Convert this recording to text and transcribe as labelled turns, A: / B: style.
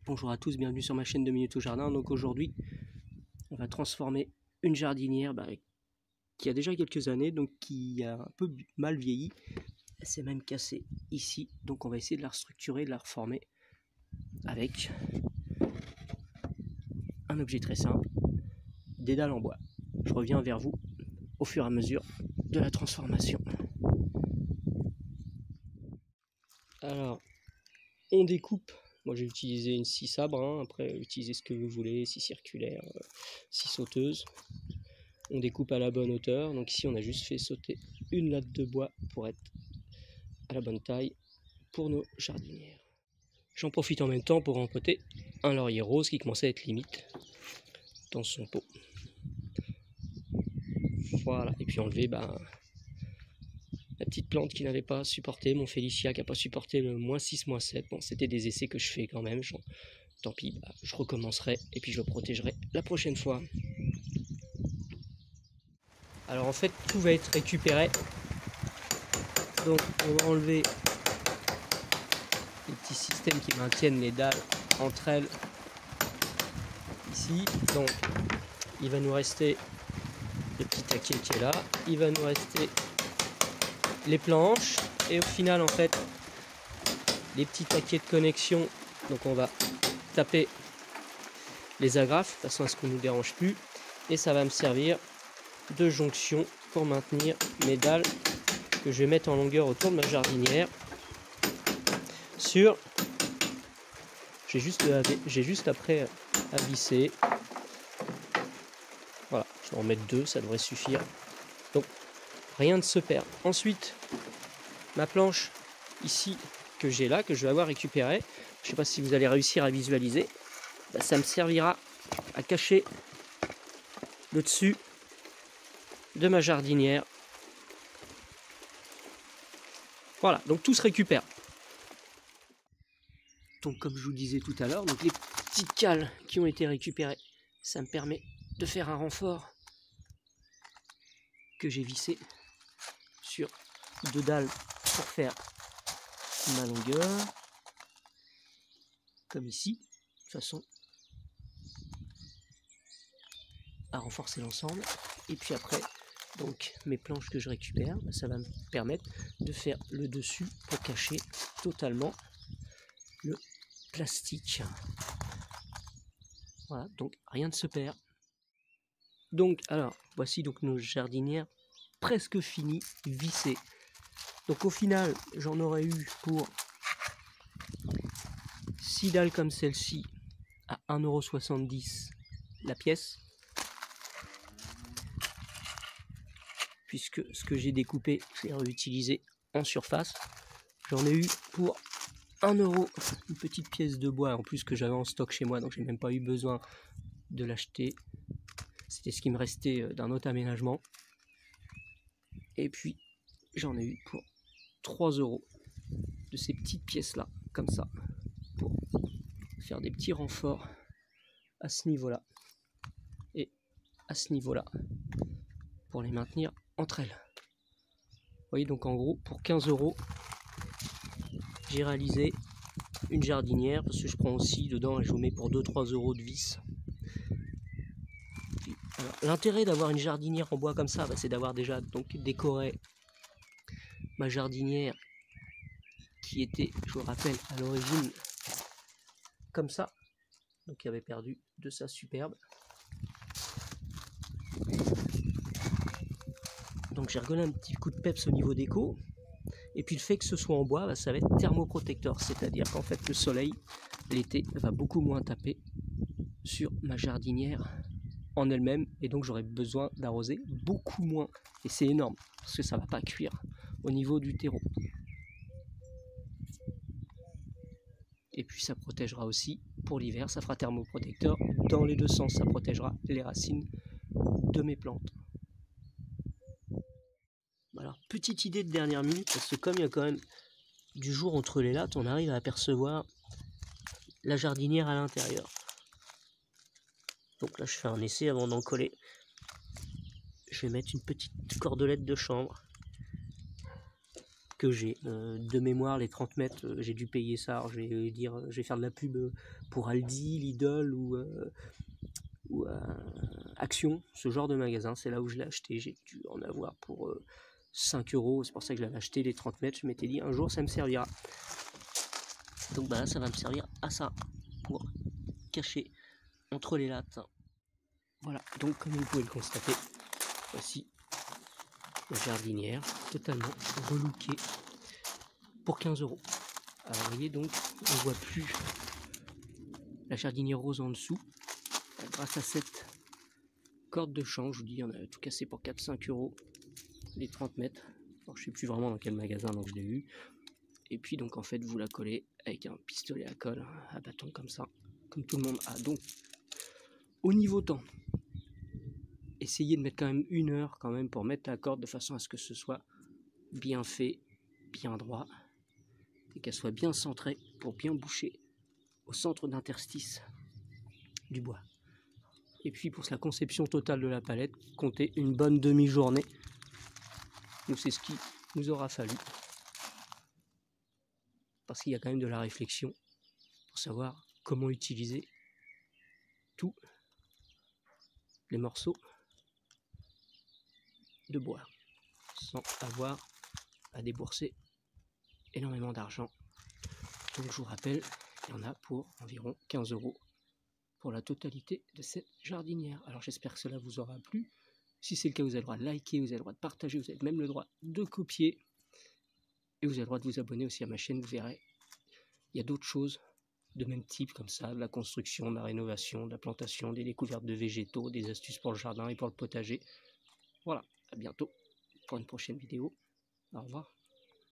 A: Bonjour à tous, bienvenue sur ma chaîne 2 minutes au jardin. Donc aujourd'hui, on va transformer une jardinière qui a déjà quelques années, donc qui a un peu mal vieilli. Elle s'est même cassée ici, donc on va essayer de la restructurer, de la reformer avec un objet très simple, des dalles en bois. Je reviens vers vous au fur et à mesure de la transformation. Alors, on découpe. Moi j'ai utilisé une scie sabre, hein. Après utilisez ce que vous voulez, scie circulaire, scie sauteuse. On découpe à la bonne hauteur, donc ici on a juste fait sauter une latte de bois pour être à la bonne taille pour nos jardinières. J'en profite en même temps pour rempoter un laurier rose qui commençait à être limite dans son pot. Voilà, et puis enlever la petite plante qui n'avait pas supporté, mon Félicia qui n'a pas supporté le -6, -7. Bon, c'était des essais que je fais quand même, tant pis, je recommencerai et puis je le protégerai la prochaine fois. Alors en fait, tout va être récupéré. Donc on va enlever les petits systèmes qui maintiennent les dalles entre elles ici. Donc il va nous rester le petit taquet qui est là, il va nous rester les planches et au final en fait les petits taquets de connexion. Donc on va taper les agrafes de façon à ce qu'on ne nous dérange plus et ça va me servir de jonction pour maintenir mes dalles que je vais mettre en longueur autour de ma jardinière. J'ai juste après à visser. Voilà, je vais en mettre 2, ça devrait suffire. Donc rien ne se perd. Ensuite, ma planche ici que j'ai là, que je vais avoir récupérée, je ne sais pas si vous allez réussir à visualiser, ça me servira à cacher le dessus de ma jardinière. Voilà, donc tout se récupère. Donc comme je vous disais tout à l'heure, donc les petites cales qui ont été récupérées, ça me permet de faire un renfort que j'ai vissé sur 2 dalles pour faire ma longueur, comme ici, de façon à renforcer l'ensemble. Et puis après, donc mes planches que je récupère, ça va me permettre de faire le dessus pour cacher totalement le plastique. Voilà, donc rien ne se perd. Donc alors, voici donc nos jardinières presque finies, vissées. Donc au final, j'en aurais eu pour 6 dalles comme celle-ci à 1,70 € la pièce. Puisque ce que j'ai découpé, j'ai réutilisé en surface. J'en ai eu pour 1 €, une petite pièce de bois en plus que j'avais en stock chez moi, donc j'ai même pas eu besoin de l'acheter. C'était ce qui me restait d'un autre aménagement. Et puis j'en ai eu pour 3 € de ces petites pièces là, comme ça, pour faire des petits renforts à ce niveau là et à ce niveau là pour les maintenir entre elles. Vous voyez, donc en gros pour 15 €, j'ai réalisé une jardinière, parce que je prends aussi dedans et je vous mets pour 2-3 € de vis. L'intérêt d'avoir une jardinière en bois comme ça, c'est d'avoir déjà donc décoré ma jardinière qui était, je vous rappelle, à l'origine comme ça, donc qui avait perdu de sa superbe. Donc j'ai rigolé un petit coup de peps au niveau déco. Et puis le fait que ce soit en bois, ça va être thermoprotecteur, c'est-à-dire qu'en fait le soleil, l'été, va beaucoup moins taper sur ma jardinière en elle-même, et donc j'aurai besoin d'arroser beaucoup moins, et c'est énorme, parce que ça ne va pas cuire au niveau du terreau. Et puis ça protégera aussi pour l'hiver, ça fera thermoprotecteur dans les deux sens, ça protégera les racines de mes plantes. Alors, petite idée de dernière minute, parce que comme il y a quand même du jour entre les lattes, on arrive à apercevoir la jardinière à l'intérieur. Donc là, je fais un essai avant d'en coller. Je vais mettre une petite cordelette de chanvre que j'ai. De mémoire, les 30 mètres, j'ai dû payer ça. Alors, je vais faire de la pub pour Aldi, Lidl ou Action, ce genre de magasin. C'est là où je l'ai acheté. J'ai dû en avoir pour 5 €. C'est pour ça que je l'avais acheté, les 30 mètres. Je m'étais dit, un jour, ça me servira. Donc bah là, ça va me servir à ça, pour cacher entre les lattes. Voilà, donc comme vous pouvez le constater, voici la jardinière totalement relookée pour 15 €. Alors vous voyez, donc on ne voit plus la jardinière rose en dessous grâce à cette corde de change. Je vous dis, on a tout cassé pour 4-5 € les 30 mètres. Alors je ne sais plus vraiment dans quel magasin, donc je l'ai eu. Et puis donc en fait vous la collez avec un pistolet à colle, à bâton comme ça, comme tout le monde a. Donc au niveau temps, essayez de mettre quand même 1 heure quand même pour mettre la corde de façon à ce que ce soit bien fait, bien droit, et qu'elle soit bien centrée pour bien boucher au centre d'interstice du bois. Et puis pour la conception totale de la palette, comptez une bonne demi-journée. Donc c'est ce qui nous aura fallu. Parce qu'il y a quand même de la réflexion pour savoir comment utiliser tous les morceaux de bois sans avoir à débourser énormément d'argent. Donc je vous rappelle, il y en a pour environ 15 € pour la totalité de cette jardinière. Alors j'espère que cela vous aura plu. Si c'est le cas, vous avez le droit de liker, vous avez le droit de partager, vous avez même le droit de copier. Et vous avez le droit de vous abonner aussi à ma chaîne, vous verrez. Il y a d'autres choses de même type comme ça, de la construction, de la rénovation, de la plantation, des découvertes de végétaux, des astuces pour le jardin et pour le potager. Voilà, à bientôt pour une prochaine vidéo. Au revoir.